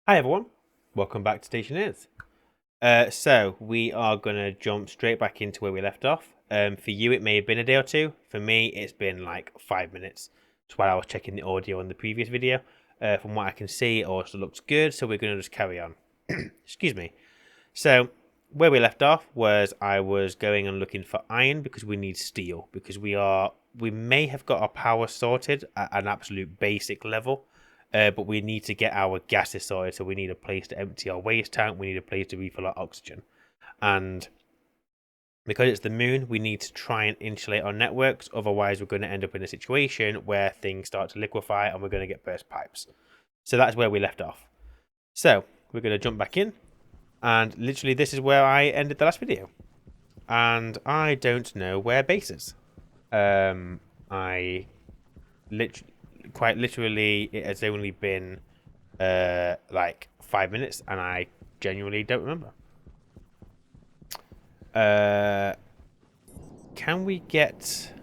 Hi everyone, welcome back to Stationeers. So we are gonna jump straight back into where we left off. For you, it may have been a day or two. For me, it's been like 5 minutes. It's while I was checking the audio on the previous video. From what I can see, it also looks good. So we're gonna just carry on. Excuse me. So where we left off was I was going and looking for iron because we need steel because we may have got our power sorted at an absolute basic level. But we need to get our gases sorted, so we need a place to empty our waste tank, we need a place to refill our oxygen. And because it's the moon, we need to try and insulate our networks, otherwise we're going to end up in a situation where things start to liquefy and we're going to get burst pipes. So that's where we left off. So we're going to jump back in, and literally this is where I ended the last video. And I don't know where base is. I literally... Quite literally, it has only been like 5 minutes, and I genuinely don't remember. Can we get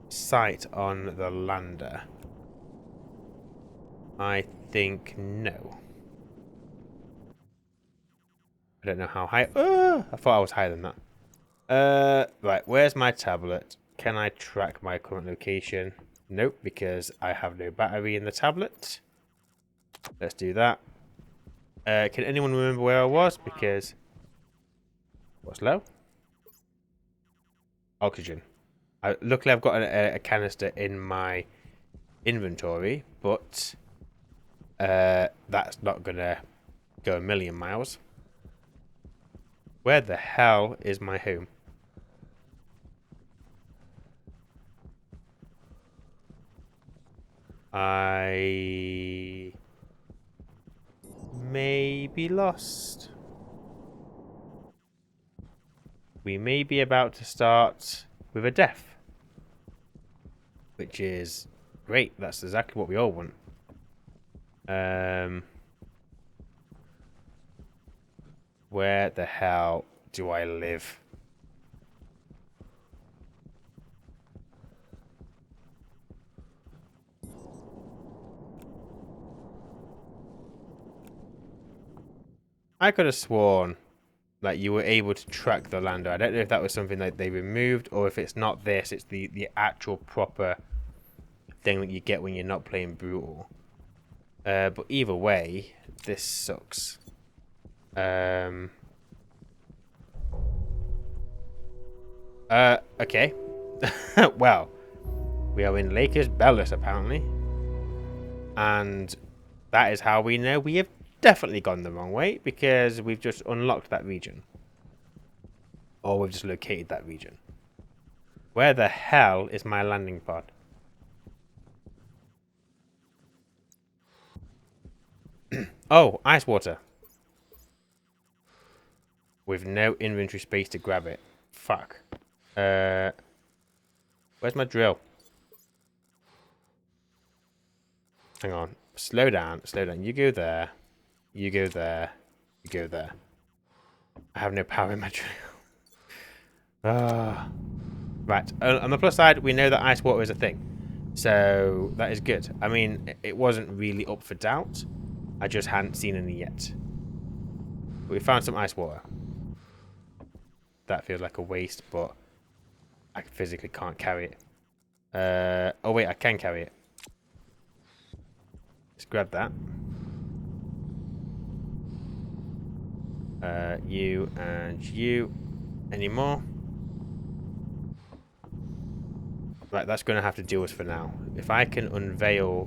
sight on the lander? I think no. I don't know how high. I thought I was higher than that. Right, where's my tablet? Can I track my current location? Nope, because I have no battery in the tablet. Let's do that. Can anyone remember where I was? Because... What's low? Oxygen. Luckily, I've got a canister in my inventory, but that's not going to go a million miles. Where the hell is my home? I may be lost. We may be about to start with a death, which is great. That's exactly what we all want. Where the hell do I live? I could have sworn like you were able to track the lander. I don't know if that was something that they removed, or if it's not this, it's the actual proper thing that you get when you're not playing brutal. But either way, this sucks. Okay. Well, we are in Lakers Bellis apparently, and that is how we know we have definitely gone the wrong way, because we've just unlocked that region. Or we've just located that region. Where the hell is my landing pod? Oh, ice water. With no inventory space to grab it. Fuck. Where's my drill? Hang on. Slow down. Slow down. You go there. You go there. You go there. I have no power in my drill. Right. On the plus side, we know that ice water is a thing. So that is good. I mean, it wasn't really up for doubt. I just hadn't seen any yet. But we found some ice water. That feels like a waste, but I physically can't carry it. Oh wait, I can carry it. Let's grab that. You and you. Any more? Right, that's going to have to do us for now. If I can reveal,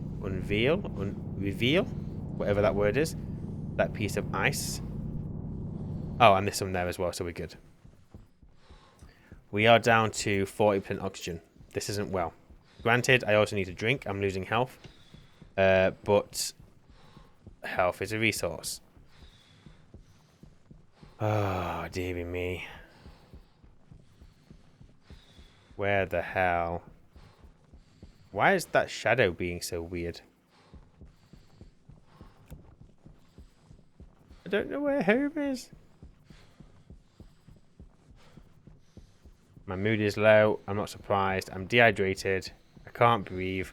whatever that word is, that piece of ice. Oh, and there's some there as well, so we're good. We are down to 40% oxygen. This isn't well. Granted, I also need to drink. I'm losing health. But health is a resource. Oh, dearie me. Where the hell? Why is that shadow being so weird? I don't know where home is. My mood is low. I'm not surprised. I'm dehydrated. I can't breathe.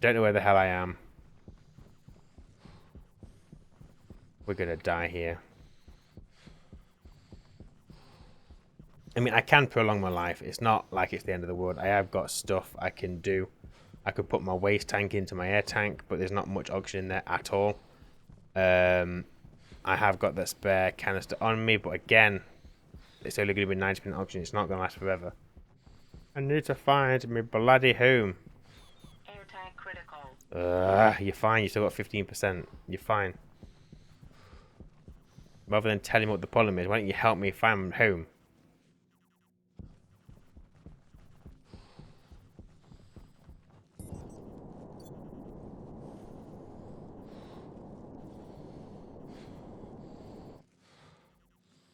Don't know where the hell I am. We're going to die here. I mean, I can prolong my life. It's not like it's the end of the world. I have got stuff I can do. I could put my waste tank into my air tank, but there's not much oxygen in there at all. I have got the spare canister on me, but again, it's only going to be 90% oxygen. It's not going to last forever. I need to find my bloody home. Air tank critical. You're fine. You still got 15%. You're fine. Rather than telling me what the problem is, why don't you help me find home?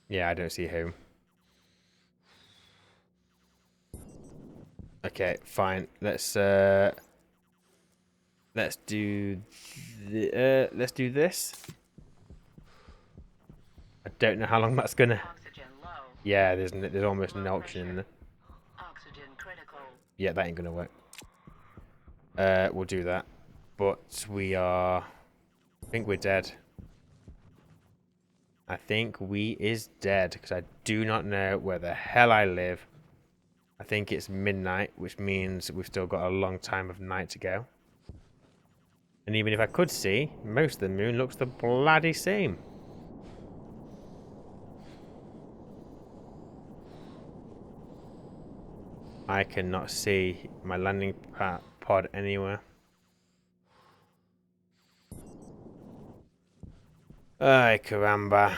Yeah, I don't see home. Okay, fine. Let's do let's do this. I don't know how long that's gonna. Oxygen low. Yeah, there's almost Low no oxygen in pressure. there. Oxygen critical. Yeah, that ain't gonna work. We'll do that, but we are. I think we're dead. I think we is dead because I do not know where the hell I live. I think it's midnight, which means we've still got a long time of night to go. And even if I could see, most of the moon looks the bloody same. I cannot see my landing pod anywhere. Ay, caramba.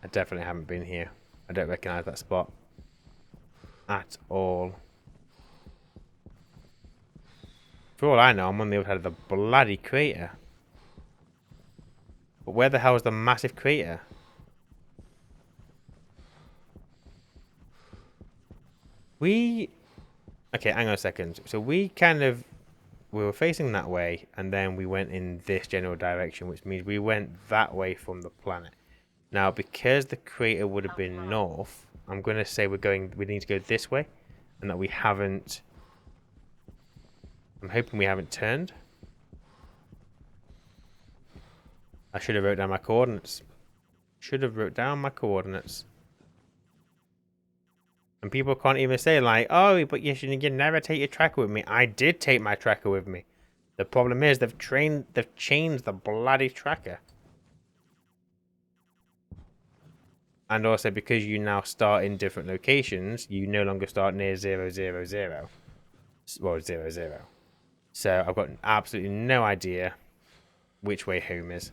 I definitely haven't been here. I don't recognise that spot at all. For all I know, I'm on the other side of the bloody crater. But where the hell is the massive crater? Okay, hang on a second. So we were facing that way, and then we went in this general direction, which means we went that way from the planet. Now, because the crater would have been north, I'm going to say we need to go this way, and that we haven't. I'm hoping we haven't turned. I should have wrote down my coordinates. And people can't even say like, oh, but you never take your tracker with me. I did take my tracker with me. The problem is they've changed the bloody tracker. And also because you now start in different locations, you no longer start near 000. Well, 00. So I've got absolutely no idea which way home is.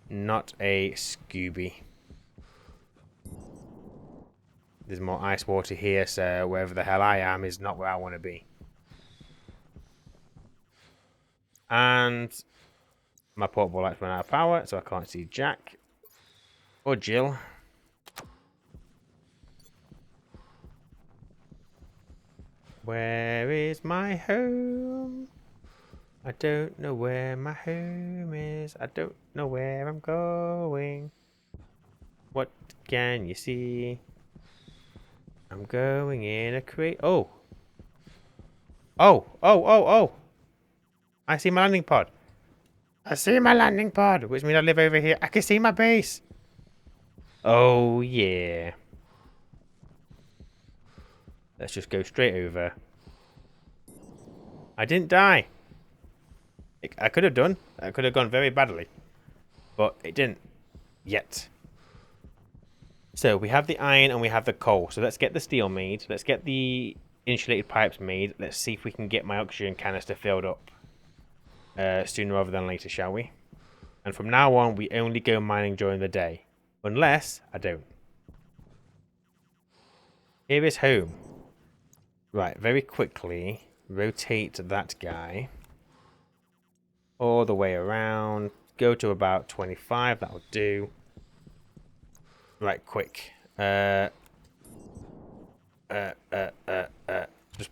Not a Scooby. There's more ice water here, so wherever the hell I am is not where I want to be. And my portable lights run out of power, so I can't see Jack or Jill. Where is my home? I don't know where my home is. I don't know where I'm going. What can you see? I'm going in a crate. Oh. Oh. I see my landing pod. Which means I live over here. I can see my base. Oh, yeah. Let's just go straight over. I didn't die. I could have done. I could have gone very badly. But it didn't. Yet. So we have the iron and we have the coal. So let's get the steel made. Let's get the insulated pipes made. Let's see if we can get my oxygen canister filled up sooner rather than later, shall we? And from now on, we only go mining during the day. Unless I don't. Here is home. Right, very quickly, rotate that guy all the way around. Go to about 25. That'll do. Right, quick. Just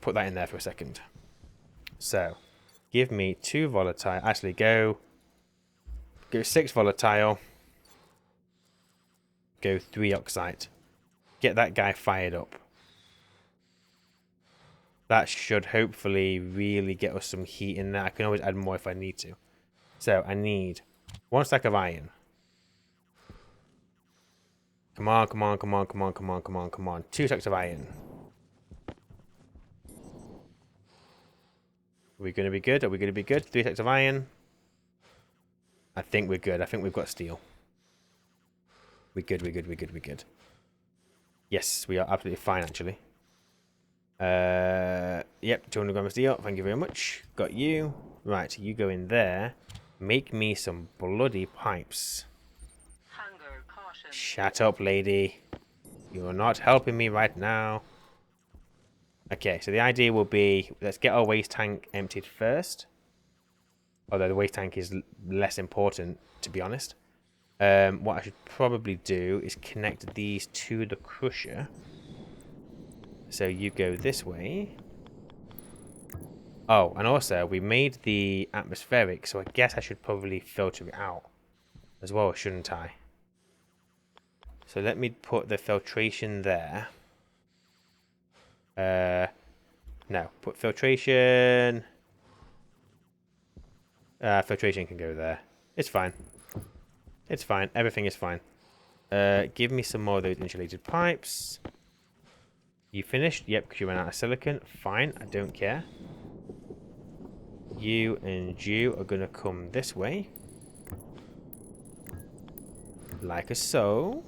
put that in there for a second. So, give me 2 volatile. Actually, go 6 volatile. Go 3 oxide. Get that guy fired up. That should hopefully really get us some heat in there. I can always add more if I need to. So I need 1 stack of iron. Come on, come on, come on, come on, come on, come on, come on. 2 stacks of iron. Are we going to be good? Are we going to be good? 3 stacks of iron. I think we're good. I think we've got steel. We're good, we're good, we're good, we're good. Yes, we are absolutely fine, actually. Yep, 200 grams of steel. Thank you very much. Got you. Right, you go in there. Make me some bloody pipes. Hunger caution. Shut up, lady. You're not helping me right now. Okay, so the idea will be, let's get our waste tank emptied first. Although the waste tank is less important, to be honest. What I should probably do is connect these to the crusher. So you go this way. Oh, and also we made the atmospheric, so I guess I should probably filter it out as well, shouldn't I? So let me put the filtration there. No, put filtration. Filtration can go there. It's fine. It's fine. Everything is fine. Give me some more of those insulated pipes. You finished? Yep, because you ran out of silicon. Fine, I don't care. You and you are going to come this way. Like so.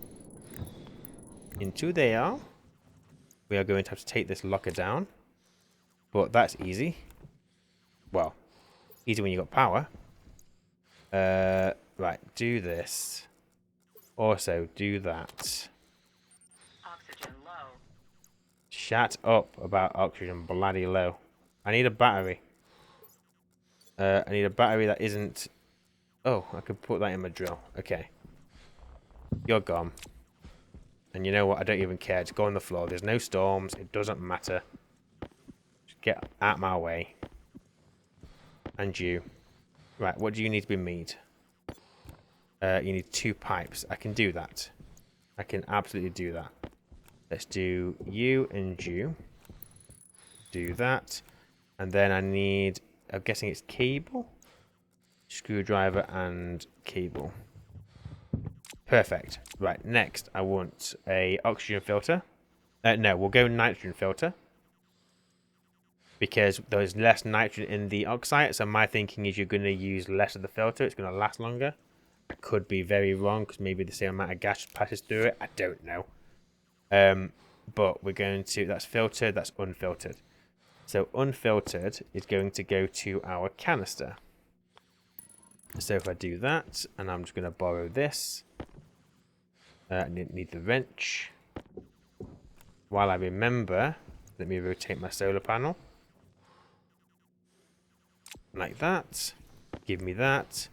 Into there. We are going to have to take this locker down. But that's easy. Well, easy when you got power. Right, do this. Also, do that. Oxygen low. Shut up about oxygen bloody low. I need a battery. I need a battery that isn't... Oh, I could put that in my drill. Okay. You're gone. And you know what? I don't even care. Just go on the floor. There's no storms. It doesn't matter. Just get out my way. And you. Right, what do you need to be made? You need 2 pipes. I can do that. I can absolutely do that. Let's do you and you. Do that. And then I need... I'm guessing it's cable? Screwdriver and cable. Perfect. Right, next I want a oxygen filter. No, we'll go nitrogen filter. Because there's less nitrogen in the oxide, so my thinking is you're going to use less of the filter. It's going to last longer. I could be very wrong, because maybe the same amount of gas passes through it. I don't know. But we're going to... That's filtered, that's unfiltered. So unfiltered is going to go to our canister. So if I do that, and I'm just going to borrow this. I need the wrench. While I remember, let me rotate my solar panel. Like that. Give me that.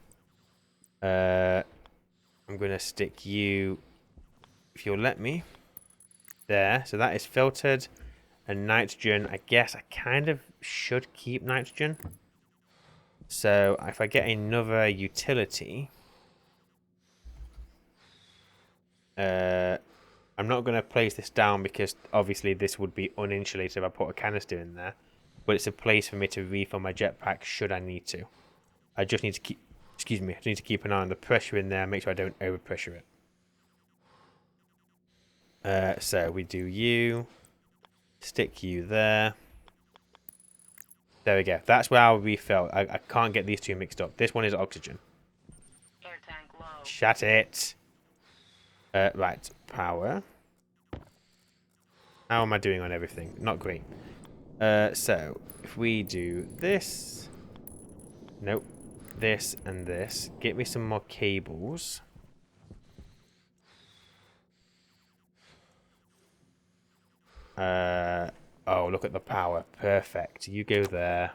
I'm going to stick you, if you'll let me, there. So that is filtered. And nitrogen, I guess I kind of should keep nitrogen. So if I get another utility, I'm not going to place this down because obviously this would be uninsulated if I put a canister in there. But it's a place for me to refill my jetpack should I need to. I just need to keep, excuse me, I need to keep an eye on the pressure in there, make sure I don't overpressure it. So we do you, stick you there. There we go. That's where I'll refill. I can't get these two mixed up. This one is oxygen. Air tank low. Shut it. Right, power. How am I doing on everything? Not great. So, if we do this... Nope. This and this. Get me some more cables. Oh, look at the power. Perfect. You go there.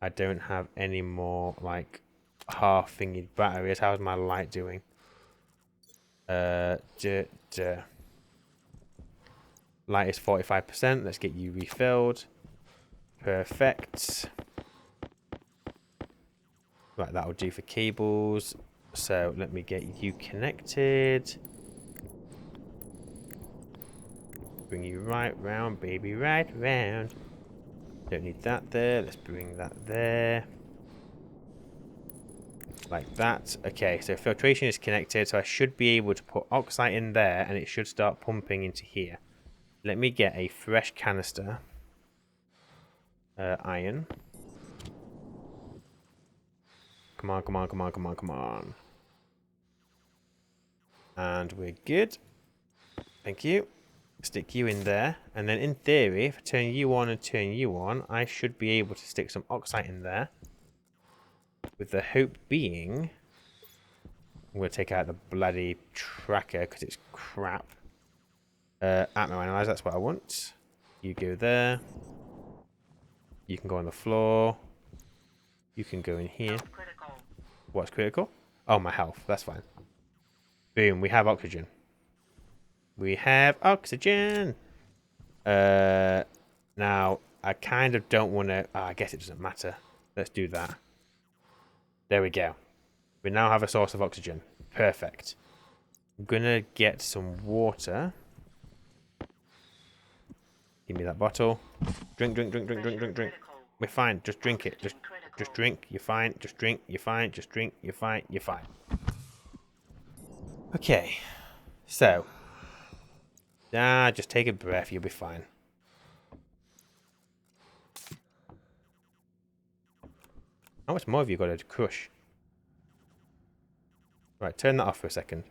I don't have any more, like, half-fingered batteries. How's my light doing? Light is 45%. Let's get you refilled. Perfect. Right, that'll do for cables. So let me get you connected. Bring you right round, baby, right round. Don't need that there. Let's bring that there. Like that. Okay, so filtration is connected, so I should be able to put oxide in there, and it should start pumping into here. Let me get a fresh canister. Iron. Come on, come on, come on, come on, come on. And we're good. Thank you. Stick you in there. And then in theory, if I turn you on and turn you on, I should be able to stick some oxide in there. With the hope being... I'm going to take out the bloody tracker because it's crap. Atmo analyzer, that's what I want. You go there. You can go on the floor. You can go in here. Critical. What's critical? Oh, my health. That's fine. Boom, we have oxygen. We have oxygen. Now, I kind of don't want to... Oh, I guess it doesn't matter. Let's do that. There we go. We now have a source of oxygen. Perfect. I'm going to get some water. Give me that bottle. Drink, drink, drink, drink, drink, drink, drink. We're fine. Just drink it. Just drink. You're fine. Just drink. You're fine. Just drink. You're fine. You're fine. Okay. So. Just take a breath. You'll be fine. How much more have you got to crush? Right, turn that off for a second.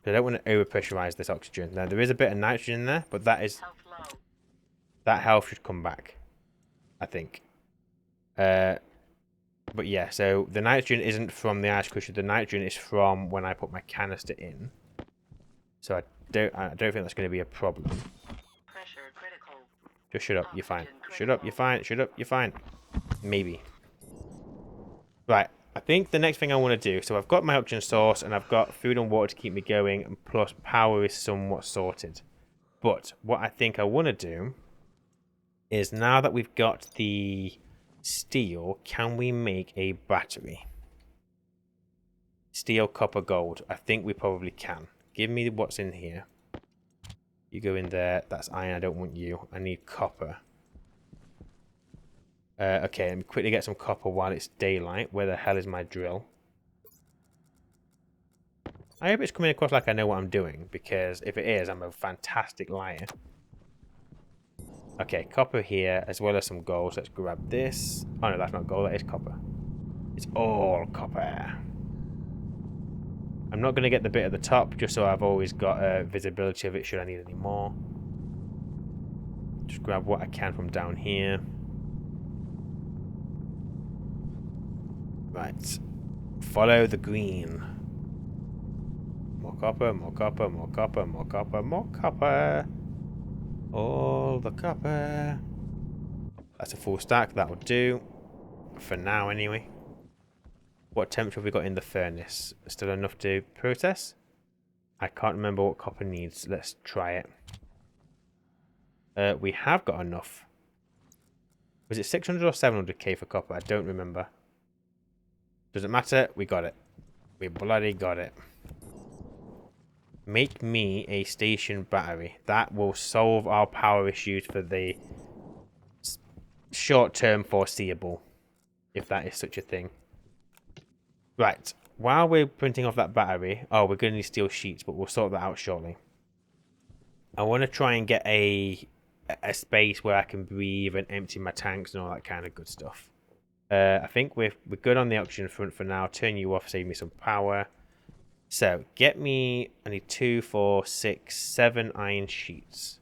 I don't want to over-pressurize this oxygen. Now, there is a bit of nitrogen in there, but that health should come back, I think. But yeah, so the nitrogen isn't from the ice crusher. The nitrogen is from when I put my canister in. So I don't think that's going to be a problem. Pressure critical. Just shut up, you're fine. Shut up, you're fine. Shut up, you're fine. Maybe. Right, I think the next thing I want to do, so I've got my oxygen source and I've got food and water to keep me going, and plus power is somewhat sorted. But what I think I want to do is, now that we've got the steel, can we make a battery? Steel, copper, gold. I think we probably can. Give me what's in here. You go in there. That's iron. I don't want you. I need copper. Okay, let me quickly get some copper while it's daylight. Where the hell is my drill? I hope it's coming across like I know what I'm doing, because if it is, I'm a fantastic liar. Okay, copper here, as well as some gold. So let's grab this. Oh no, that's not gold, that is copper. It's all copper. I'm not going to get the bit at the top, just so I've always got visibility of it should I need any more. Just grab what I can from down here. Right. Follow the green. More copper, more copper, more copper, more copper, more copper. All the copper. That's a full stack. That will do. For now, anyway. What temperature have we got in the furnace? Still enough to process? I can't remember what copper needs. Let's try it. We have got enough. Was it 600 or 700k for copper? I don't remember. Doesn't matter. We got it. We bloody got it. Make me a station battery. That will solve our power issues for the short-term foreseeable. If that is such a thing. Right. While we're printing off that battery... Oh, we're going to need steel sheets, but we'll sort that out shortly. I want to try and get a space where I can breathe and empty my tanks and all that kind of good stuff. I think we're good on the oxygen front for now. Turn you off, save me some power. So, get me... I need 2, 4, 6, 7 iron sheets.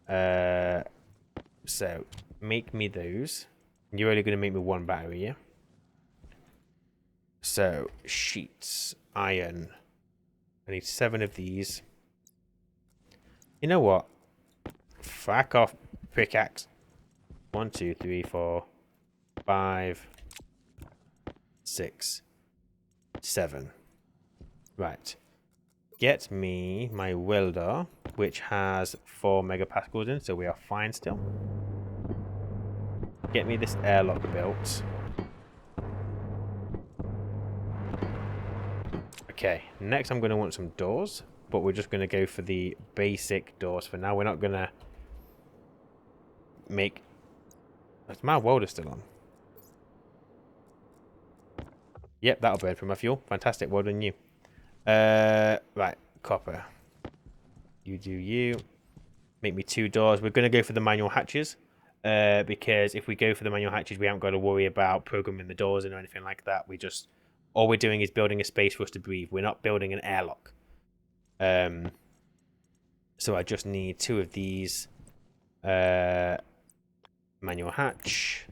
So, make me those. You're only going to make me one battery, yeah? So, sheets, iron. I need 7 of these. You know what? Frack off, pickaxe. 1, 2, 3, 4, 5, 6, 7. Right. Get me my welder, which has 4 megapascals in, so we are fine still. Get me this airlock built. Okay, next I'm going to want some doors, but we're just going to go for the basic doors for now. We're not going to make... Is my welder still on? Yep, that'll burn for my fuel. Fantastic, well done you. Right, copper. You do you. Make me 2 doors. We're going to go for the manual hatches. Because if we go for the manual hatches, we haven't got to worry about programming the doors and or anything like that. All we're doing is building a space for us to breathe. We're not building an airlock. So I just need 2 of these. Manual hatch.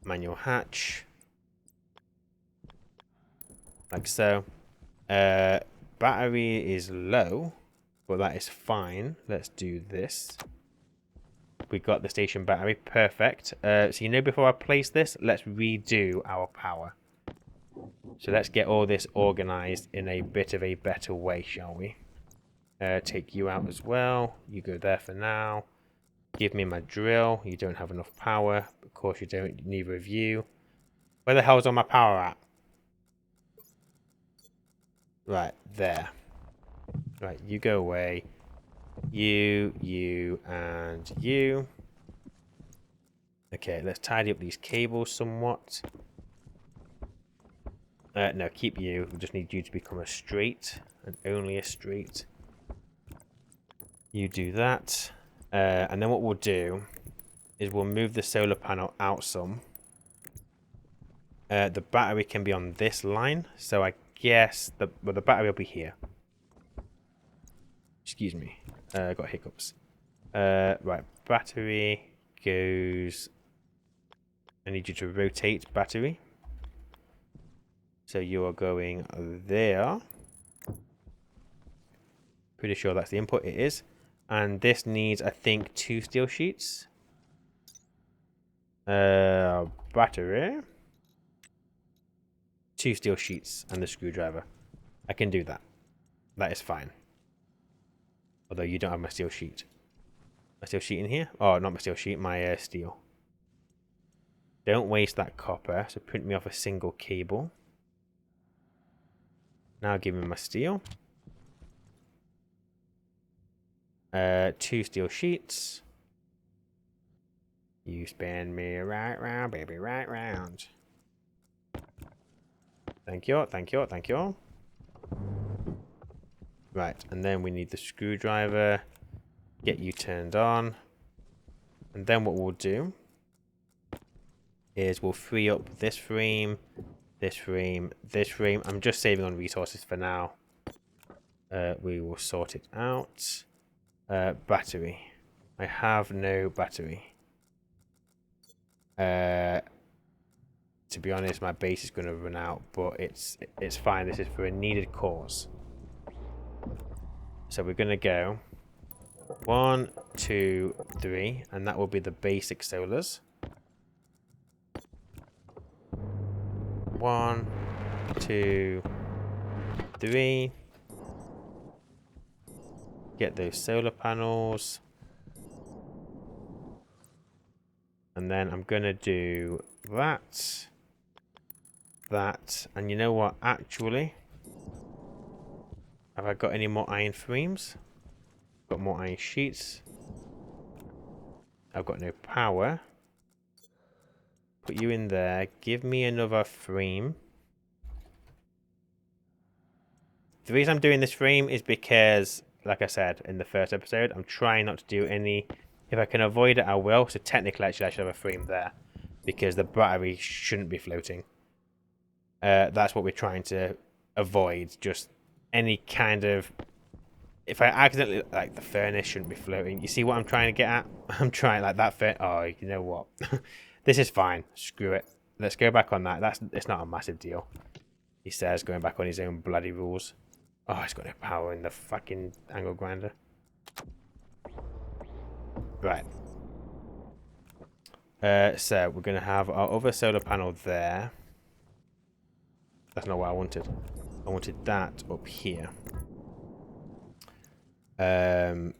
Manual hatch. Like so. Battery is low, but that is fine. Let's do this. We got the station battery. Perfect. So before I place this, let's redo our power. So let's get all this organized in a bit of a better way, shall we? Take you out as well. You go there for now. Give me my drill. You don't have enough power. Of course you don't. Neither of you. Where the hell's all my power at? Right, there. Right, you go away. You, and you. Okay, let's tidy up these cables somewhat. No, keep you. We just need you to become a straight, and only a straight. You do that. And then what we'll do is we'll move the solar panel out some. The battery can be on this line, so I guess the battery will be here. Excuse me, got hiccups. Right, battery goes... I need you to rotate battery. So you are going there. Pretty sure that's the input, it is. And this needs, I think, 2 steel sheets. Battery. 2 steel sheets and the screwdriver. I can do that. That is fine. Although you don't have my steel sheet. My steel sheet in here? Oh, not my steel sheet, my steel. Don't waste that copper, so print me off a single cable. Now give me my steel. 2 steel sheets. You spin me right round, baby, right round. Thank you, thank you, thank you. Right, and then we need the screwdriver. Get you turned on. And then what we'll do is we'll free up this frame, this frame, this frame. I'm just saving on resources for now. We will sort it out. Battery. I have no battery. To be honest, my base is going to run out, but it's fine. This is for a needed cause. So we're going to go 1, 2, 3, and that will be the basic solars. 1, 2, 3. Get those solar panels. And then I'm going to do that. That. And you know what? Actually, have I got any more iron frames? Got more iron sheets. I've got no power. Put you in there. Give me another frame. The reason I'm doing this frame is because, like I said in the first episode, I'm trying not to do any... If I can avoid it, I will. So technically, actually, I should have a frame there. Because the battery shouldn't be floating. That's what we're trying to avoid. Just any kind of... If I accidentally... Like, the furnace shouldn't be floating. You see what I'm trying to get at? I'm trying, like, that furnace... Oh, you know what? This is fine. Screw it. Let's go back on that. It's not a massive deal. He says, going back on his own bloody rules. Oh, he's got no power in the fucking angle grinder. Right. So we're going to have our other solar panel there. That's not what I wanted. I wanted that up here. The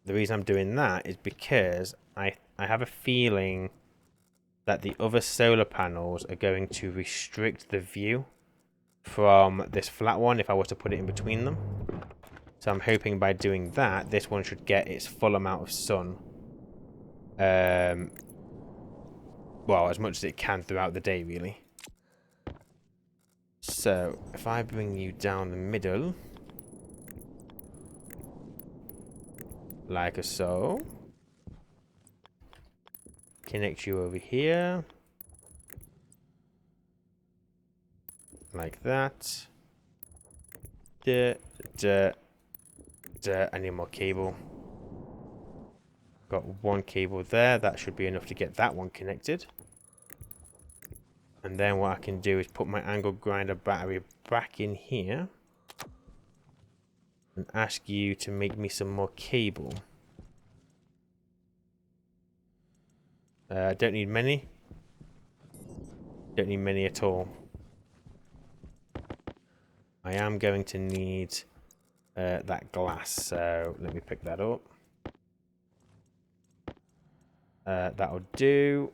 reason I'm doing that is because I have a feeling that the other solar panels are going to restrict the view from this flat one if I was to put it in between them. So I'm hoping by doing that, this one should get its full amount of sun. Well, as much as it can throughout the day, really. So, if I bring you down the middle, like so, connect you over here, like that. I need more cable. Got one cable there. That should be enough to get that one connected. And then what I can do is put my angle grinder battery back in here. And ask you to make me some more cable. I don't need many. Don't need many at all. I am going to need that glass, so let me pick that up. That'll do.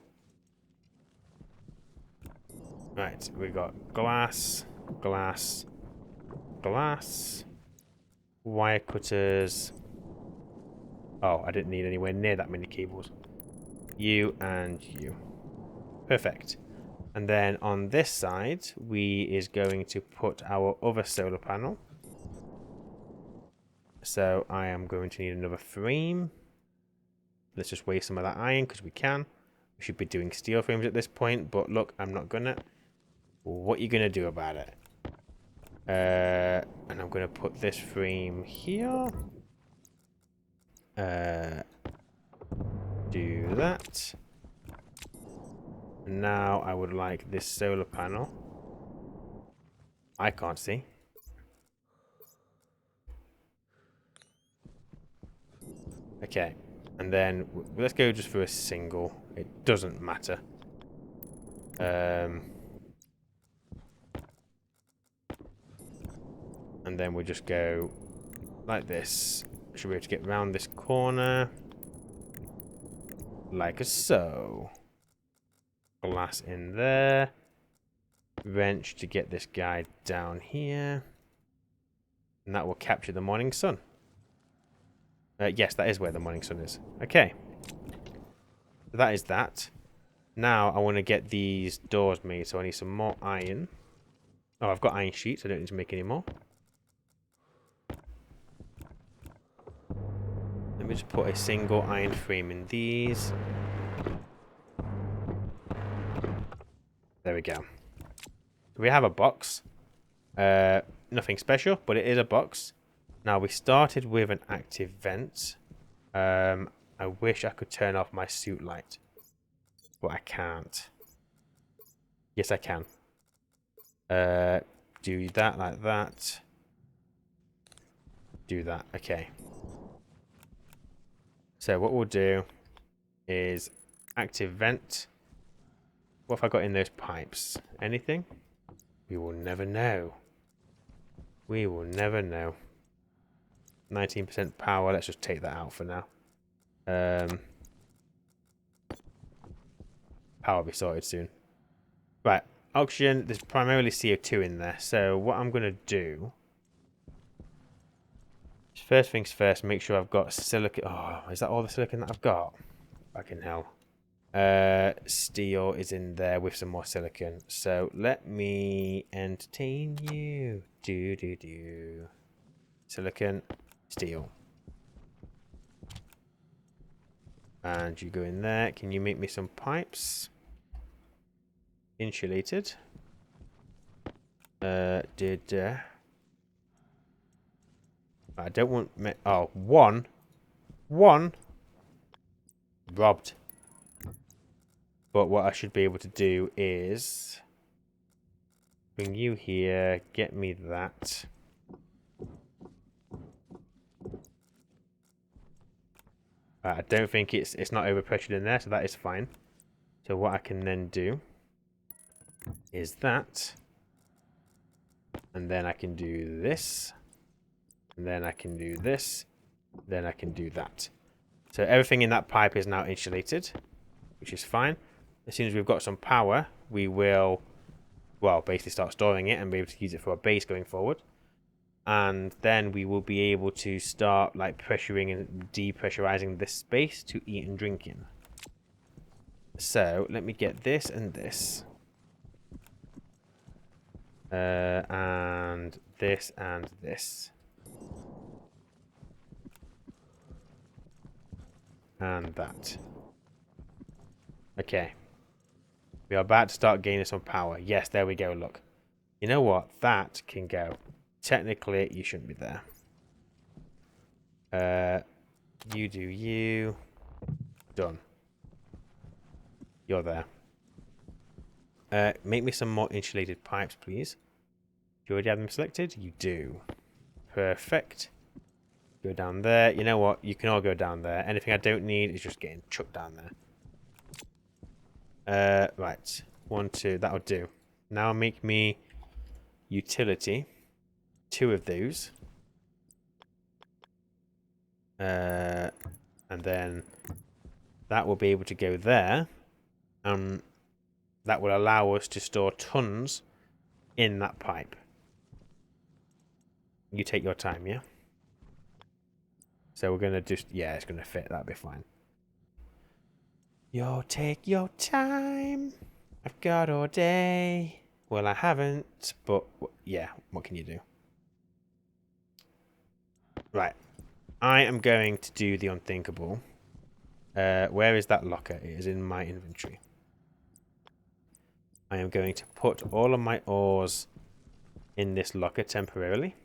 Right, we got glass, glass, glass, wire cutters. Oh, I didn't need anywhere near that many cables. You and you. Perfect. And then on this side, we is going to put our other solar panel. So I am going to need another frame. Let's just waste some of that iron because we can. We should be doing steel frames at this point, but look, I'm not gonna. What are you gonna do about it? And I'm gonna put this frame here. Do that. Now I would like this solar panel. I can't see. Okay, and then let's go just for a single. It doesn't matter. And then we'll just go like this. Should be able to get around this corner. Like so. Glass in there. Wrench to get this guy down here. And that will capture the morning sun. Yes, that is where the morning sun is. Okay. So that is that. Now I want to get these doors made, so I need some more iron. Oh, I've got iron sheets. I don't need to make any more. Let me just put a single iron frame in these. There we go. We have a box. Nothing special, but it is a box. Now, we started with an active vent. I wish I could turn off my suit light, but I can't. Yes, I can. Do that like that. Do that. Okay. So what we'll do is active vent. What have I got in those pipes? Anything? We will never know. We will never know. 19% power. Let's just take that out for now. Power will be sorted soon. Right. Oxygen. There's primarily CO2 in there. So what I'm going to do... First things first, make sure I've got silicon. Oh, is that all the silicon that I've got? Fucking hell. Steel is in there with some more silicon. So let me entertain you. Do. Silicon, steel. And you go in there. Can you make me some pipes? Insulated. I don't want... Oh, one. Robbed. But what I should be able to do is... Bring you here. Get me that. I don't think it's not overpressured in there, so that is fine. So what I can then do... is that. And then I can do this. And then I can do this. Then I can do that. So everything in that pipe is now insulated, which is fine. As soon as we've got some power, we will, well, basically start storing it and be able to use it for our base going forward. And then we will be able to start like pressuring and depressurizing this space to eat and drink in. So let me get this and this. And this and this. And that. Okay. We are about to start gaining some power. Yes, there we go, look. You know what? That can go. Technically, you shouldn't be there. You do you. Done. You're there. Make me some more insulated pipes, please. Do you already have them selected? You do. Perfect. Go down there. You know what? You can all go down there. Anything I don't need is just getting chucked down there. Right. 1, 2. That'll do. Now make me utility. 2 of those. And then that will be able to go there. That will allow us to store tons in that pipe. You take your time, yeah? So we're going to just... Yeah, it's going to fit. That'll be fine. You'll take your time. I've got all day. Well, I haven't, but yeah, what can you do? Right. I am going to do the unthinkable. Where is that locker? It is in my inventory. I am going to put all of my ores in this locker temporarily.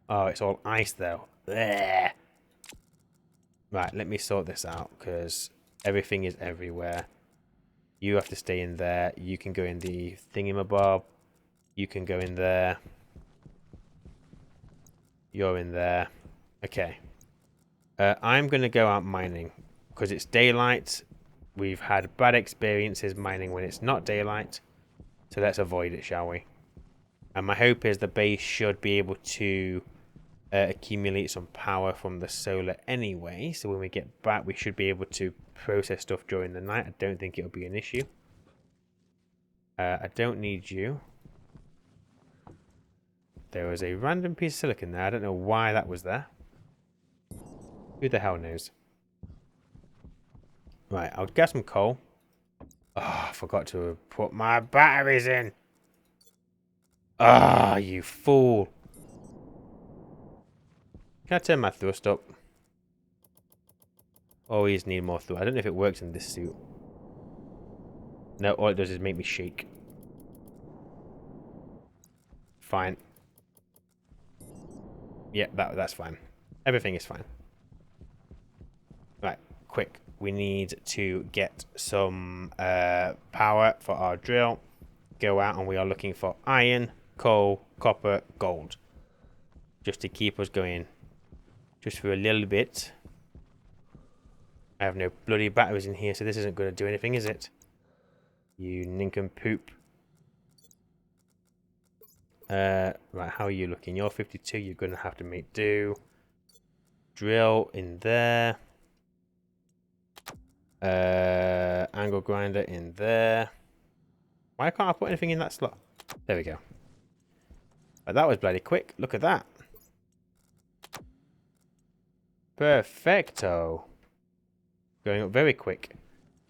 Oh, it's all ice though. Blech. Right, let me sort this out because everything is everywhere. You have to stay in there. You can go in the thingamabob. You can go in there. You're in there. Okay. I'm going to go out mining because it's daylight. We've had bad experiences mining when it's not daylight. So let's avoid it, shall we? And my hope is the base should be able to accumulate some power from the solar anyway. So when we get back, we should be able to process stuff during the night. I don't think it'll be an issue. I don't need you. There was a random piece of silicon there. I don't know why that was there. Who the hell knows? Right, I'll get some coal. Oh, I forgot to put my batteries in. Ah, you fool. Can I turn my thrust up? Always need more thrust. I don't know if it works in this suit. No, all it does is make me shake. Fine. Yeah, that's fine. Everything is fine. Right, quick. We need to get some power for our drill. Go out and we are looking for iron, coal, copper, gold. Just to keep us going. Just for a little bit. I have no bloody batteries in here, so this isn't going to do anything, is it? You nincompoop. Right, how are you looking? You're 52, you're going to have to make do. Drill in there. Angle grinder in there. Why can't I put anything in that slot? There we go. But that was bloody quick. Look at that. Perfecto. Going up very quick.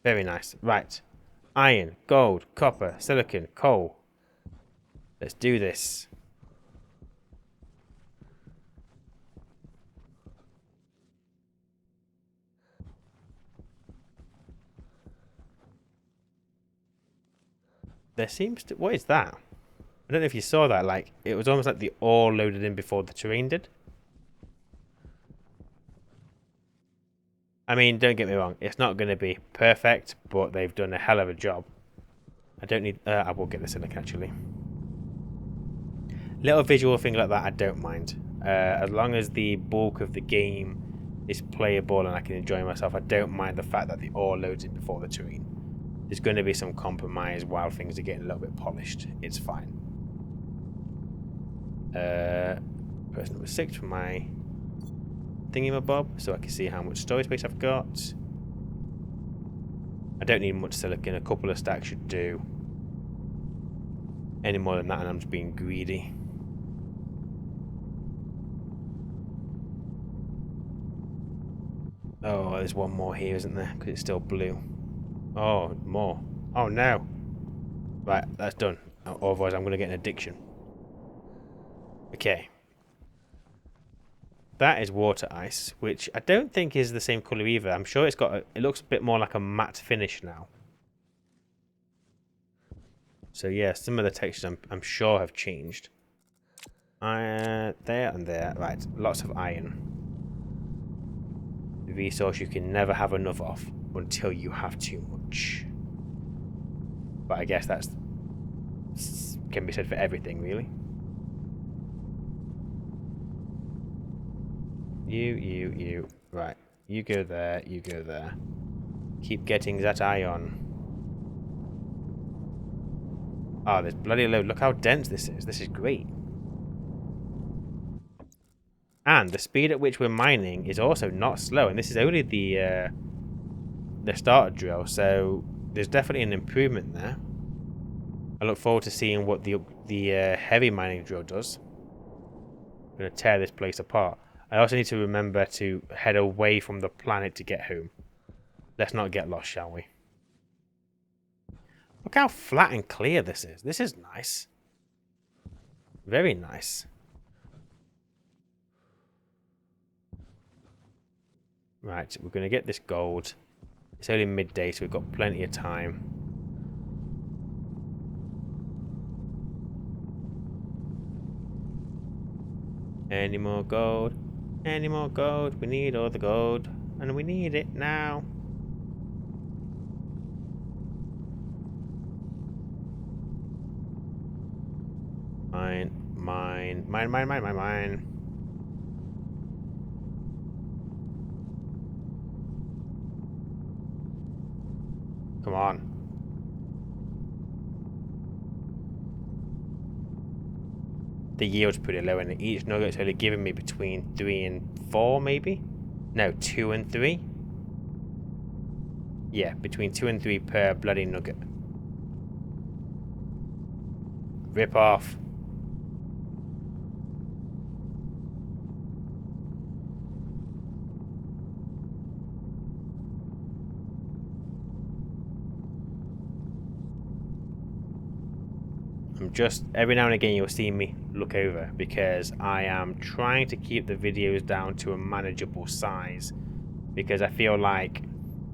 Very nice. Right. Iron, gold, copper, silicon, coal. Let's do this. There seems to... What is that? I don't know if you saw that. Like, it was almost like the ore loaded in before the terrain did. I mean, don't get me wrong. It's not going to be perfect, but they've done a hell of a job. I don't need... I will get the silicon, actually. Little visual thing like that, I don't mind. As long as the bulk of the game is playable and I can enjoy myself, I don't mind the fact that the ore loads in before the terrain. There's going to be some compromise while things are getting a little bit polished. It's fine. Press number 6 for my thingamabob so I can see how much storage space I've got. I don't need much silicon. A couple of stacks should do. Any more than that and I'm just being greedy. Oh, there's one more here, isn't there? Because it's still blue. Oh, more. Oh, no. Right, that's done. Otherwise, I'm going to get an addiction. Okay. That is water ice, which I don't think is the same colour either. I'm sure it's got it looks a bit more like a matte finish now. So yeah, some of the textures I'm sure have changed. There and there. Right, lots of iron. The resource you can never have enough of until you have too much. But I guess that's can be said for everything, really. You. Right. You go there, you go there. Keep getting that iron. Oh, there's bloody load. Look how dense this is. This is great. And the speed at which we're mining is also not slow. And this is only the starter drill, so there's definitely an improvement there. I look forward to seeing what the heavy mining drill does. I'm going to tear this place apart. I also need to remember to head away from the planet to get home. Let's not get lost, shall we? Look how flat and clear this is. This is nice. Very nice. Right, we're going to get this gold. It's only midday, so we've got plenty of time. Any more gold? Any more gold? We need all the gold. And we need it now. Mine. Come on. The yield's pretty low, and each nugget's only giving me between 3 and 4, maybe? No, 2 and 3? Yeah, between 2 and 3 per bloody nugget. Rip off. Every now and again you'll see me look over because I am trying to keep the videos down to a manageable size, because I feel like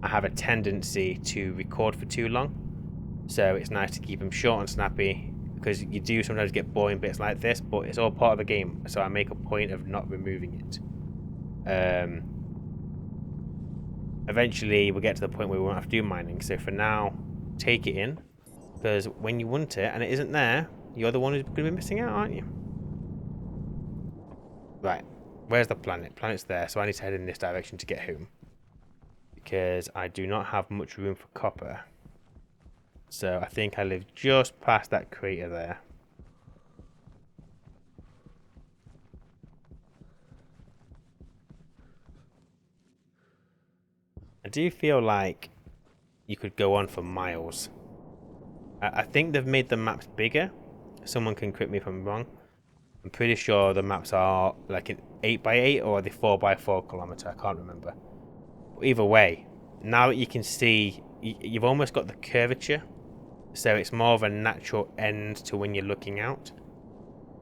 I have a tendency to record for too long, so it's nice to keep them short and snappy, because you do sometimes get boring bits like this, but it's all part of the game, so I make a point of not removing it. Eventually we'll get to the point where we won't have to do mining, so for now take it in. Because when you want it and it isn't there, you're the one who's going to be missing out, aren't you? Right. Where's the planet? Planet's there, so I need to head in this direction to get home. Because I do not have much room for copper. So I think I live just past that crater there. I do feel like you could go on for miles. I think they've made the maps bigger. Someone can correct me if I'm wrong. I'm pretty sure the maps are like an 8x8 or the 4x4 kilometer. I can't remember. But either way, now that you can see, you've almost got the curvature. So it's more of a natural end to when you're looking out,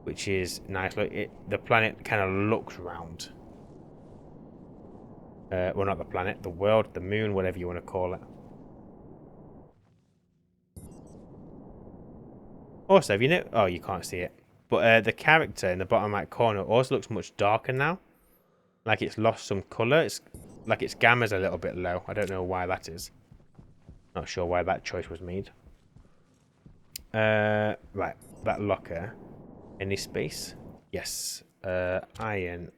which is nice. Look, the planet kind of looks round. Well, not the planet, the world, the moon, whatever you want to call it. Also, have you know? Oh, you can't see it. But the character in the bottom right corner also looks much darker now. Like it's lost some colour. It's like its gamma's a little bit low. I don't know why that is. Not sure why that choice was made. Right. That locker. Any space? Yes. Iron,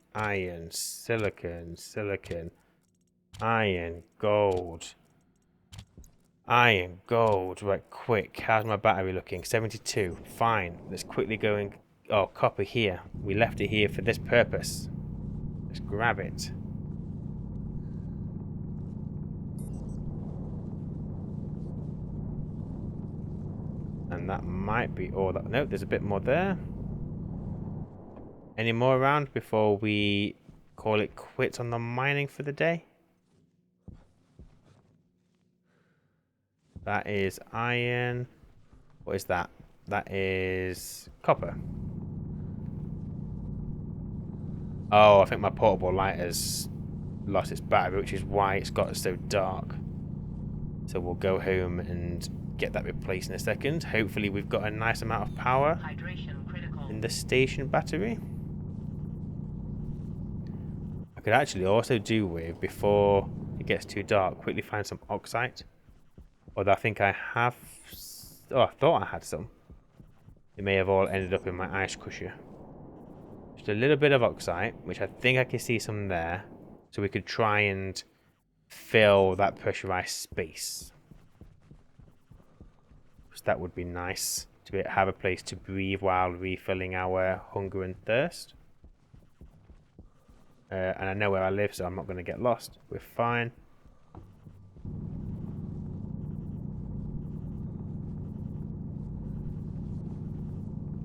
silicon, iron, gold. Iron, gold, right, quick. How's my battery looking? 72. Fine. Let's quickly go and... Oh, copper here. We left it here for this purpose. Let's grab it. And that might be all that. No, there's a bit more there. Any more around before we call it quits on the mining for the day? That is iron. What is that? That is copper. Oh, I think my portable light has lost its battery, which is why it's got so dark. So we'll go home and get that replaced in a second. Hopefully we've got a nice amount of power Hydration critical. in the station battery. I could actually also do with, before it gets too dark, quickly find some oxide. Although I think I have... Oh, I thought I had some. It may have all ended up in my ice crusher. Just a little bit of oxide, which I think I can see some there. So we could try and fill that pressurized space. So that would be nice to have a place to breathe while refilling our hunger and thirst. And I know where I live, so I'm not going to get lost. We're fine.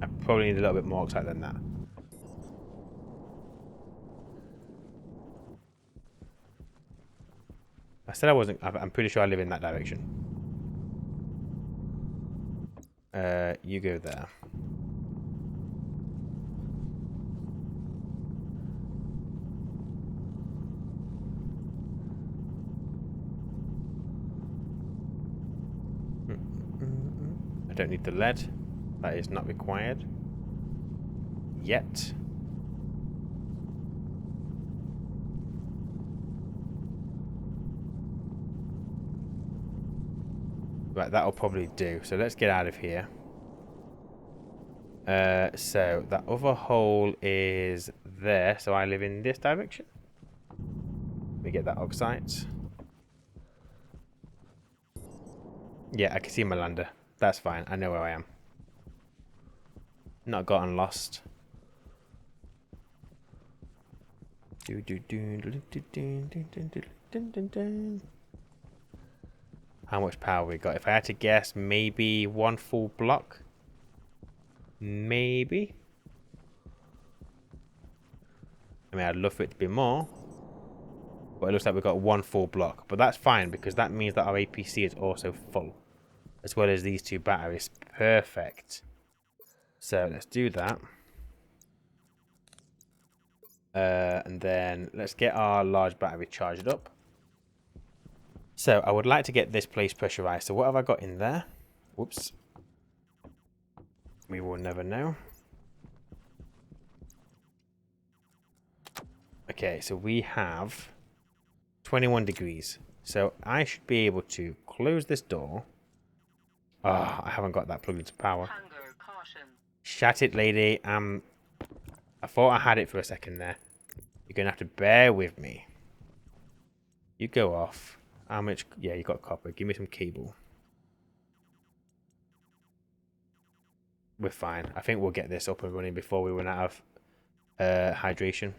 I probably need a little bit more oxide than that. I said I wasn't. I'm pretty sure I live in that direction. You go there. I don't need the lead. That is not required. Yet. Right, that'll probably do. So let's get out of here. So that other hole is there. So I live in this direction. Let me get that oxide. Yeah, I can see my lander. That's fine. I know where I am. Not gotten lost. How much power we got? If I had to guess, maybe one full block. Maybe. I mean, I'd love for it to be more. But it looks like we've got one full block. But that's fine, because that means that our APC is also full. As well as these two batteries. Perfect. So, let's do that. And then, let's get our large battery charged up. So, I would like to get this place pressurized. So, what have I got in there? Whoops. We will never know. Okay, so we have 21 degrees. So, I should be able to close this door. Ah, I haven't got that plugged into power. Hunger caution. Shat it, lady. I thought I had it for a second there. You're going to have to bear with me. You go off. How much? Yeah, you got copper. Give me some cable. We're fine. I think we'll get this up and running before we run out of hydration.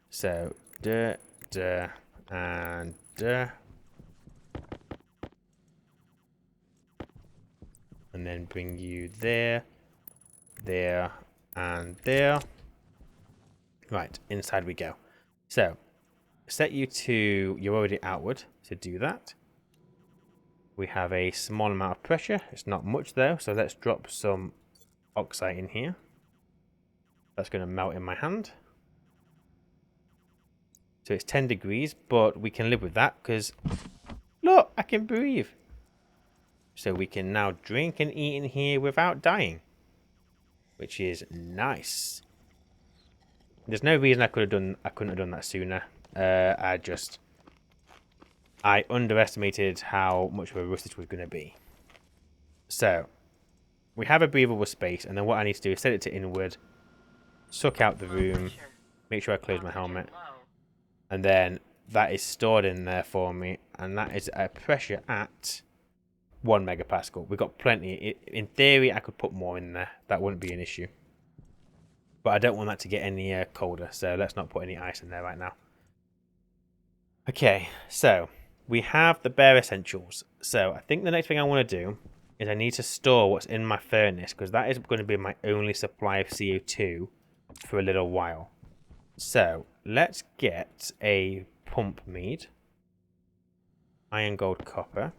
So, and and then bring you there, there, and there. Right, inside we go. So, set you to, you're already outward, so do that. We have a small amount of pressure. It's not much though, so let's drop some oxide in here. That's going to melt in my hand. So it's 10 degrees, but we can live with that because, look, I can breathe. So we can now drink and eat in here without dying, which is nice. There's no reason I couldn't have done that sooner. I underestimated how much of a rush this was going to be. So, we have a breathable space, and then what I need to do is set it to inward, suck out the room, make sure I close my helmet, and then that is stored in there for me, and that is a pressure at 1 megapascal. We've got plenty. In theory, I could put more in there. That wouldn't be an issue. But I don't want that to get any colder, so let's not put any ice in there right now. Okay, so we have the bare essentials. So I think the next thing I want to do is I need to store what's in my furnace, because that is going to be my only supply of CO2 for a little while. So let's get a pump made. Iron, gold, copper.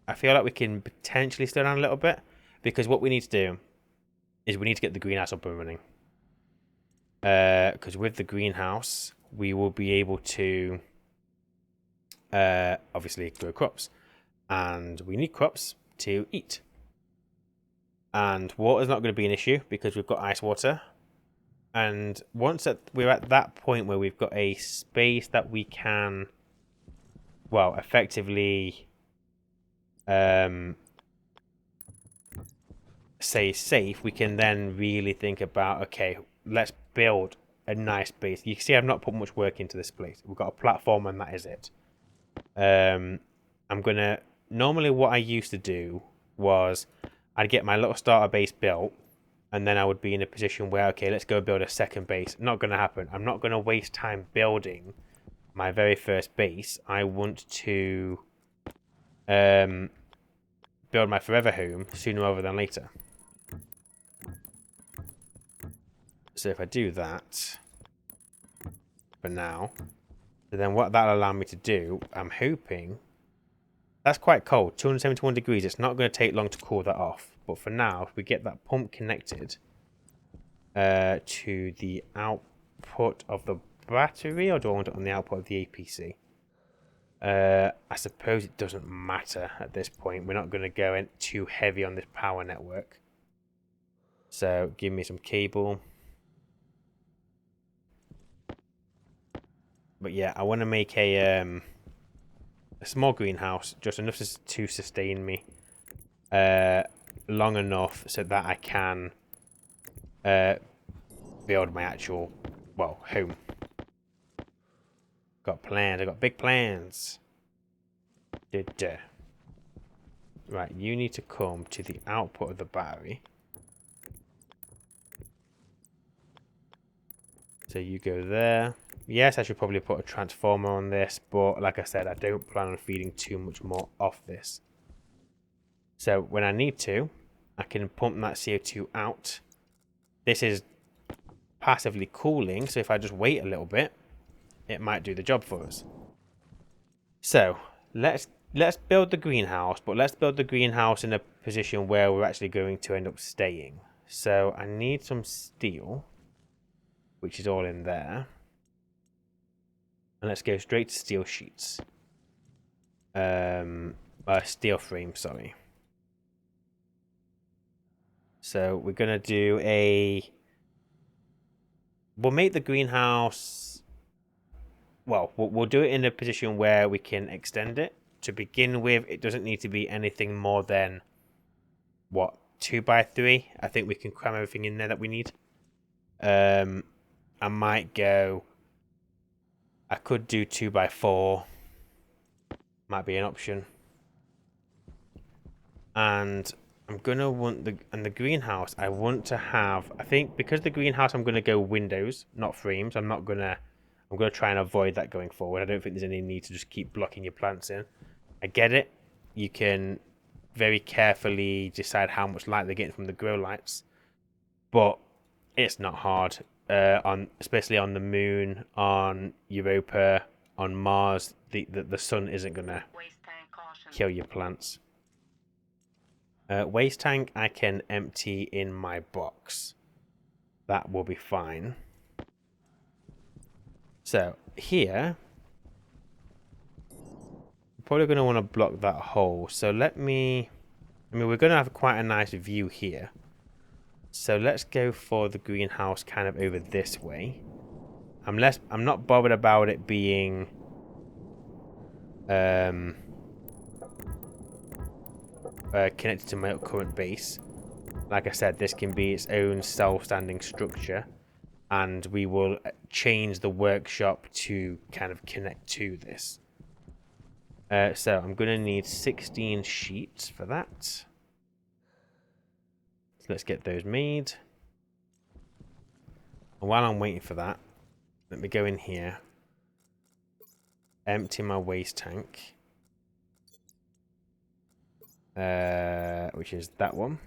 I feel like we can potentially slow down a little bit, because what we need to do is we need to get the greenhouse up and running. Because with the greenhouse, we will be able to obviously grow crops. And we need crops to eat. And water's not going to be an issue because we've got ice water. And once we're at that point where we've got a space that we can, well, effectively say safe, we can then really think about, okay, let's build a nice base. You can see I've not put much work into this place. We've got a platform and that is it. I'm gonna, normally what I used to do was I'd get my little starter base built, and then I would be in a position where, okay, let's go build a second base. Not gonna happen. I'm not gonna waste time building my very first base. I want to build my forever home sooner rather than later. So if I do that for now, then what that'll allow me to do, I'm hoping, that's quite cold, 271 degrees. It's not going to take long to cool that off. But for now, if we get that pump connected to the output of the battery, or do I want it on the output of the APC? I suppose it doesn't matter at this point. We're not going to go in too heavy on this power network. So give me some cable. But yeah, I want to make a small greenhouse, just enough to sustain me long enough so that I can build my actual, well, home. Got plans. I got big plans. Right, you need to come to the output of the battery. So you go there. Yes, I should probably put a transformer on this, but like I said, I don't plan on feeding too much more off this. So when I need to, I can pump that CO2 out. This is passively cooling, so if I just wait a little bit, it might do the job for us. So let's build the greenhouse, but let's build the greenhouse in a position where we're actually going to end up staying. So I need some steel, which is all in there. And let's go straight to steel sheets. Steel frame, sorry. So we're gonna do we'll make the greenhouse, well, we'll do it in a position where we can extend it. To begin with, it doesn't need to be anything more than, what, 2x3? I think we can cram everything in there that we need. I might go, I could do 2x4. Might be an option. And I'm gonna want the greenhouse. I want to have, I think because the greenhouse, I'm gonna go windows, not frames. I'm gonna try and avoid that going forward. I don't think there's any need to just keep blocking your plants in. I get it. You can very carefully decide how much light they're getting from the grow lights, but it's not hard. Especially on the moon, on Europa, on Mars, the sun isn't gonna kill your plants. Waste tank I can empty in my box. That will be fine. So here, I'm probably going to want to block that hole. So we're going to have quite a nice view here. So let's go for the greenhouse kind of over this way. I'm not bothered about it being connected to my current base. Like I said, this can be its own self-standing structure, and we will change the workshop to kind of connect to this. So I'm going to need 16 sheets for that. So let's get those made. And while I'm waiting for that, let me go in here, empty my waste tank. which is that one.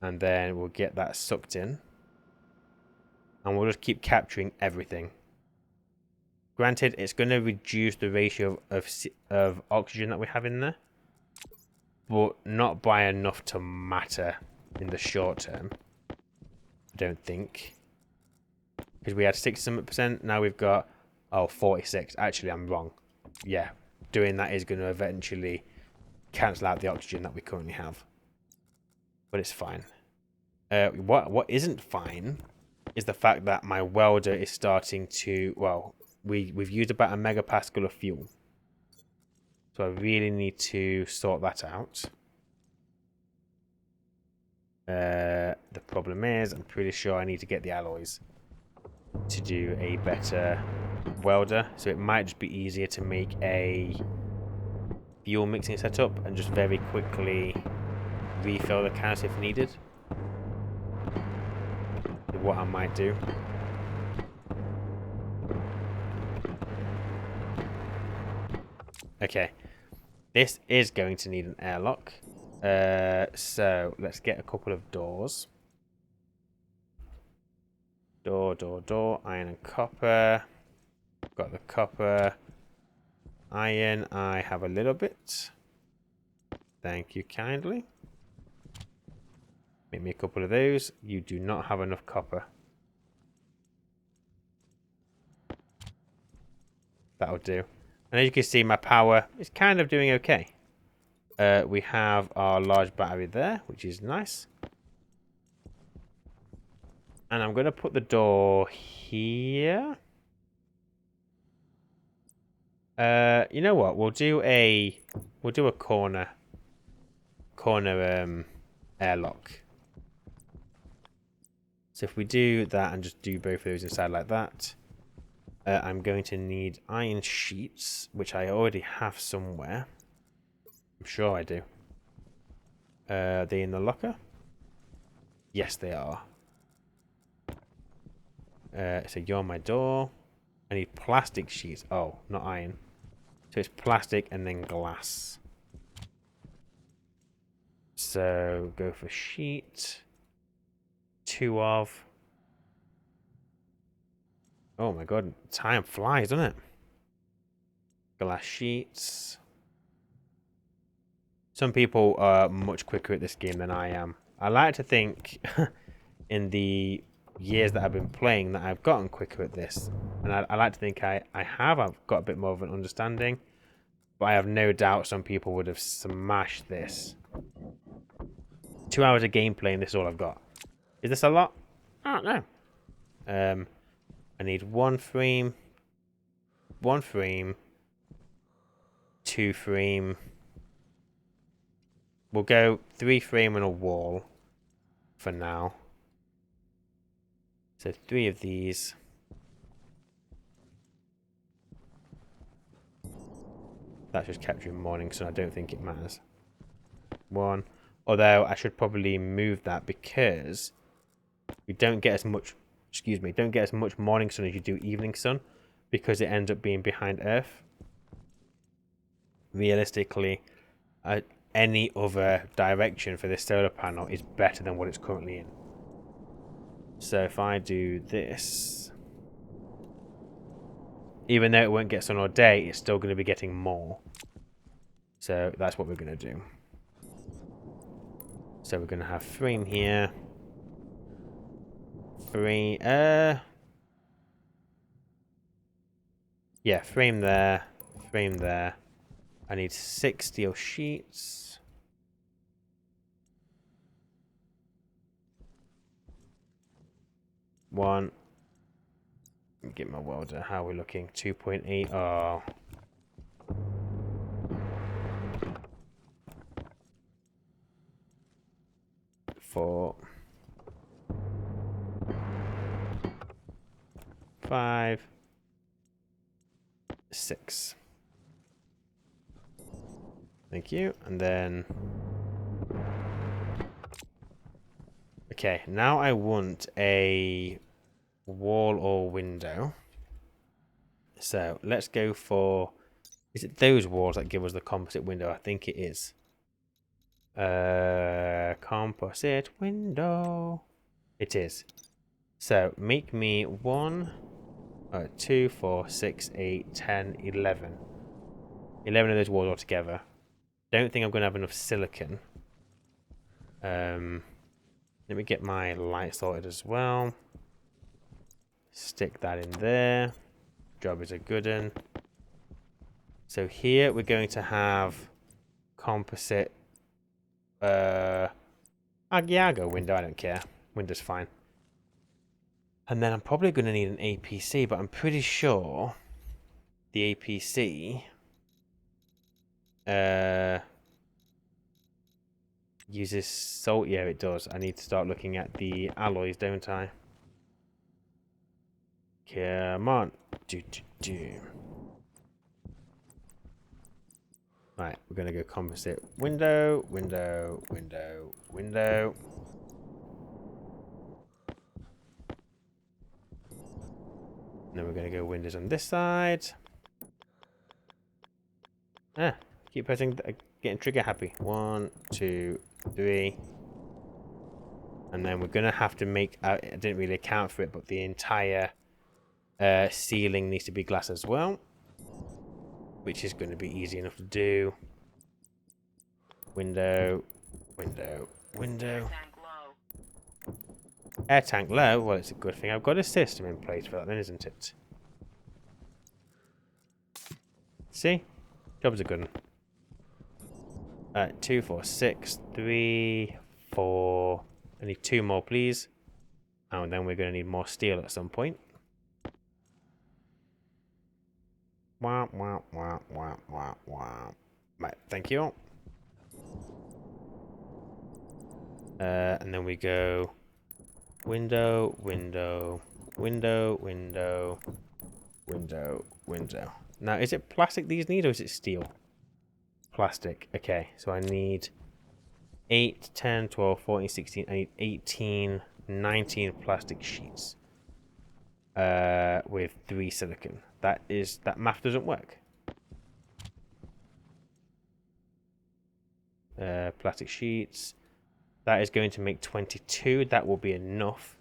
And then we'll get that sucked in. And we'll just keep capturing everything. Granted, it's going to reduce the ratio of oxygen that we have in there. But not by enough to matter in the short term. I don't think. Because we had 60%, now we've got, 46. Actually, I'm wrong. Yeah, doing that is going to eventually cancel out the oxygen that we currently have. But it's fine. What isn't fine is the fact that my welder is starting to, well, we've used about a megapascal of fuel. So I really need to sort that out. The problem is, I'm pretty sure I need to get the alloys to do a better welder. So it might just be easier to make a fuel mixing setup and just very quickly refill the cans if needed. What I might do. Okay, this is going to need an airlock. So let's get a couple of doors. Door, iron and copper. Got the copper. Iron, I have a little bit. Thank you kindly. Make me a couple of those. You do not have enough copper. That'll do. And as you can see, my power is kind of doing okay. We have our large battery there, which is nice. And I'm going to put the door here. You know what? We'll do a corner airlock. So if we do that and just do both of those inside like that, I'm going to need iron sheets, which I already have somewhere. I'm sure I do. Are they in the locker? Yes, they are. So you're my door. I need plastic sheets. Oh, not iron. So it's plastic and then glass. So go for sheet. 2 of. Oh my god, time flies, doesn't it? Glass sheets. Some people are much quicker at this game than I am. I like to think in the years that I've been playing that I've gotten quicker at this. And I like to think I've got a bit more of an understanding. But I have no doubt some people would have smashed this. 2 hours of gameplay and this is all I've got. Is this a lot? I don't know. I need 1 frame. 1 frame. 2 frame. We'll go 3 frame and a wall for now. So 3 of these. That's just capturing morning, so I don't think it matters. 1. Although I should probably move that because we don't get as much, don't get as much morning sun as you do evening sun because it ends up being behind Earth. Realistically, any other direction for this solar panel is better than what it's currently in. So if I do this, even though it won't get sun all day, it's still going to be getting more. So that's what we're going to do. So we're going to have frame here. Frame, yeah, frame there. Frame there. I need 6 steel sheets. One. Get my welder. How are we looking? 2.8. Oh. Four. 5. 6. Thank you. And then... Okay, now I want a wall or window. So let's go for Is it those walls that give us the composite window? I think it is. Composite window. It is. So make me 1, 2, 4, 6, 8, 10, 11. 11 of those walls altogether. Don't think I'm going to have enough silicon. Let me get my light sorted as well. Stick that in there. Job is a good one. So here we're going to have composite Agiago window. I don't care. Window's fine. And then I'm probably going to need an APC, but I'm pretty sure the APC uses salt. Yeah, it does. I need to start looking at the alloys, don't I? Come on. Right, we're going to go composite window, window, window, window. And then we're going to go windows on this side. Keep pressing, getting trigger happy. 1, 2, 3. And then we're going to have to make, I didn't really account for it, but the entire ceiling needs to be glass as well. Which is going to be easy enough to do. Window, window, window. Air tank low. Well, it's a good thing I've got a system in place for that then, isn't it? See? Job's a good one. 2, 4, 6, 3, 4. I need 2 more, please. And then we're going to need more steel at some point. Wah, wah, wah, wah, wah, wah. Right, thank you. And then we go window, window, window, window, window, window. Now, is it plastic these need or is it steel? Plastic. Okay, so I need 8, 10, 12, 14, 16. I need 18, 19 plastic sheets. With 3 silicon. That math doesn't work. Plastic sheets. That is going to make 22. That will be enough.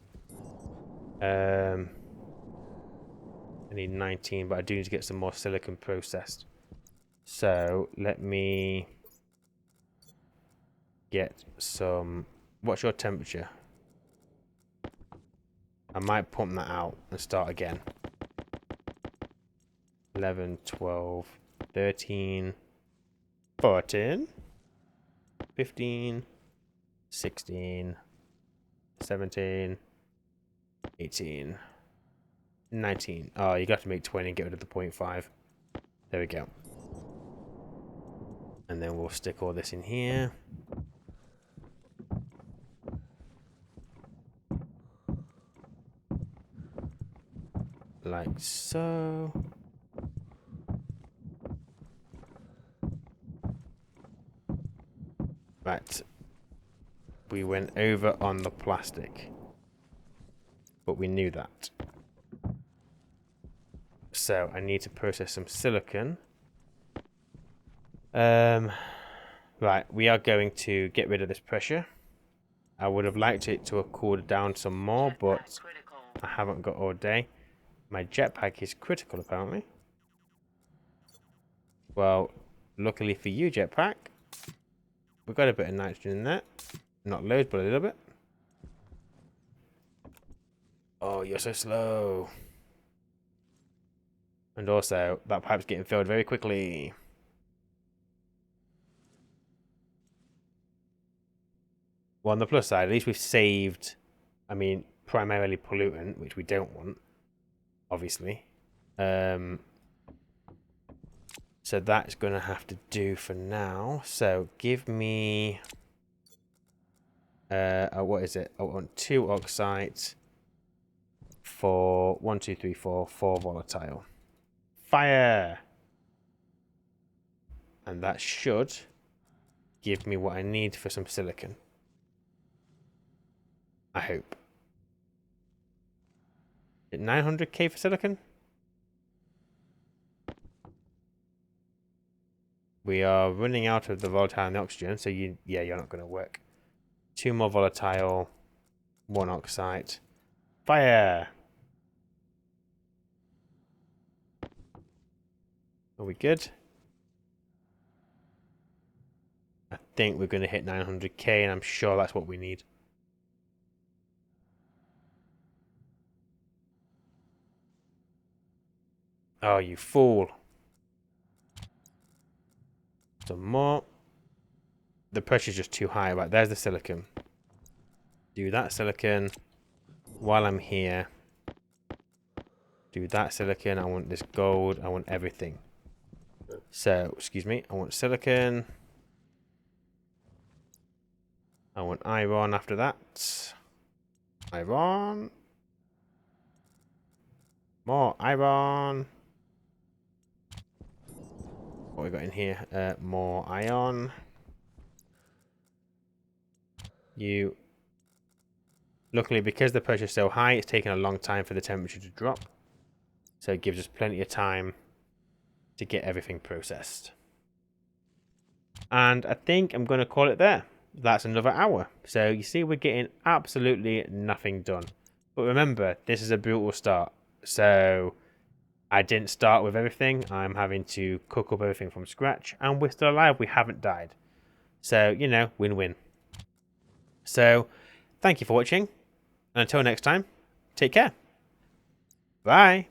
I need 19, but I do need to get some more silicon processed. So let me get some. What's your temperature? I might pump that out and start again. 11, 12, 13, 14, 15, 16, 17, 18, 19. Oh, you got to make 20 and get rid of the 0.5. There we go. And then we'll stick all this in here. Like so. Right. We went over on the plastic. But we knew that. So I need to process some silicon. Right, we are going to get rid of this pressure. I would have liked it to have cooled down some more, but I haven't got all day. My jetpack is critical, apparently. Well, luckily for you, jetpack, we've got a bit of nitrogen in there. Not loads, but a little bit. Oh, you're so slow. And also, that pipe's getting filled very quickly. Well, on the plus side, at least we've saved, I mean, primarily pollutant, which we don't want, obviously. So that's going to have to do for now. So give me, what is it? I want 2 oxides for 1, 2, 3, 4, 4 volatile. Fire! And that should give me what I need for some silicon. I hope. 900k for silicon? We are running out of the volatile and the oxygen, so you're not going to work. 2 more volatile, 1 oxide. Fire! Are we good? I think we're going to hit 900k, and I'm sure that's what we need. Oh, you fool. Some more. The pressure's just too high. Right, there's the silicon. Do that silicon while I'm here. Do that silicon. I want this gold. I want everything. So, excuse me. I want silicon. I want iron after that. Iron. More iron. What we got in here? More iron. You. Luckily, because the pressure's so high, it's taking a long time for the temperature to drop. So it gives us plenty of time to get everything processed. And I think I'm going to call it there. That's another hour. So you see, we're getting absolutely nothing done. But remember, this is a brutal start. So I didn't start with everything. I'm having to cook up everything from scratch. And we're still alive. We haven't died. So, you know, win-win. So thank you for watching. And until next time, take care. Bye.